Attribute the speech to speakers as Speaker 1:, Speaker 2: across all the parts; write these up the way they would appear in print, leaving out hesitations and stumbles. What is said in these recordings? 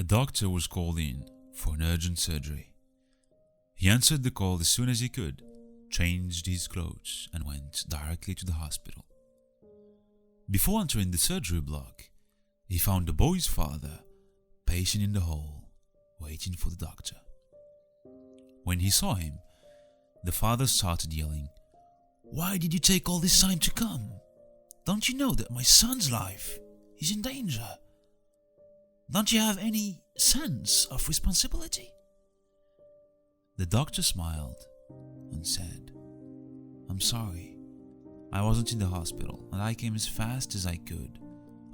Speaker 1: doctor was called in for an urgent surgery. He answered the call as soon as he could, changed his clothes, and went directly to the hospital. Before entering the surgery block, he found the boy's father patient in the hall, waiting for the doctor. When he saw him, the father started yelling, "Why did you take all this time to come? Don't you know that my son's life is in danger? Don't you have any sense of responsibility?" The doctor smiled and said, "I'm sorry. I wasn't in the hospital and I came as fast as I could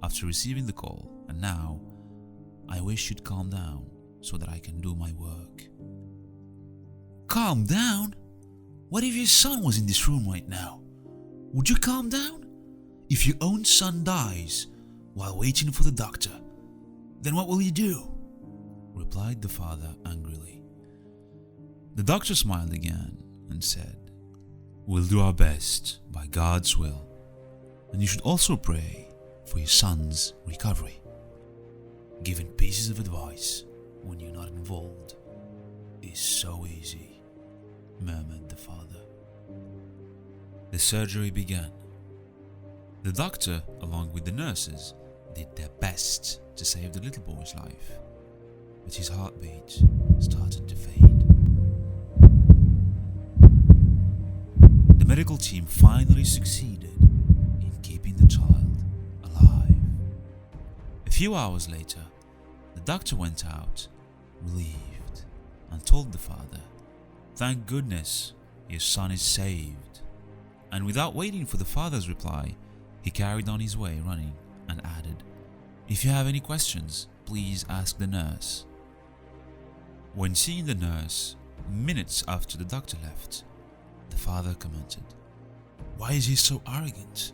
Speaker 1: after receiving the call, and now I wish you'd calm down so that I can do my work." "Calm down? What if your son was in this room right now? Would you calm down? If your own son dies while waiting for the doctor, then what will you do?" replied the father angrily. The doctor smiled again and said, "We'll do our best by God's will, and you should also pray for your son's recovery. Giving pieces of advice when you're not involved is so easy," murmured the father. The surgery began. The doctor, along with the nurses, did their best to save the little boy's life, but his heartbeat started to fade. The medical team finally succeeded in keeping the child alive. A few hours later, the doctor went out, relieved, and told the father, "Thank goodness, your son is saved." And without waiting for the father's reply, he carried on his way running and added, "If you have any questions, please ask the nurse." When seeing the nurse, minutes after the doctor left, the father commented, "Why is he so arrogant?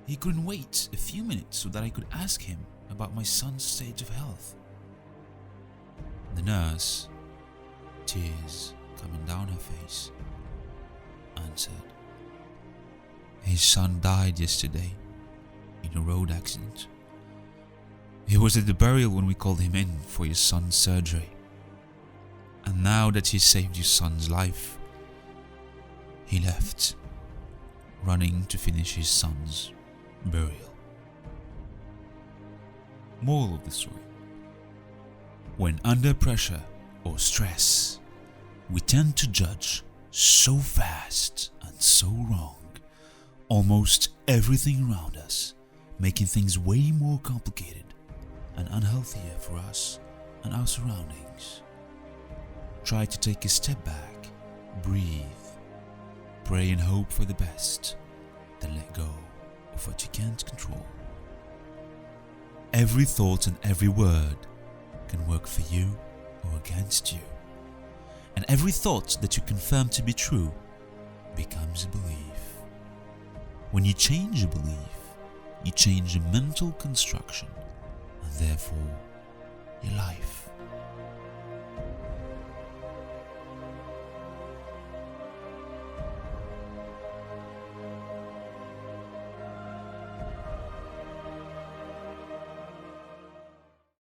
Speaker 1: He couldn't wait a few minutes so that I could ask him about my son's state of health." The nurse, tears coming down her face, answered, "His son died yesterday in a road accident. He was at the burial when we called him in for your son's surgery. And now that he saved your son's life, he left, running to finish his son's burial." Moral of the story: when under pressure or stress, we tend to judge so fast and so wrong almost everything around us, making things way more complicated and unhealthier for us and our surroundings. Try to take a step back, breathe, pray and hope for the best, then let go of what you can't control. Every thought and every word can work for you or against you. And every thought that you confirm to be true becomes a belief. When you change a belief, you change a mental construction, and therefore your life.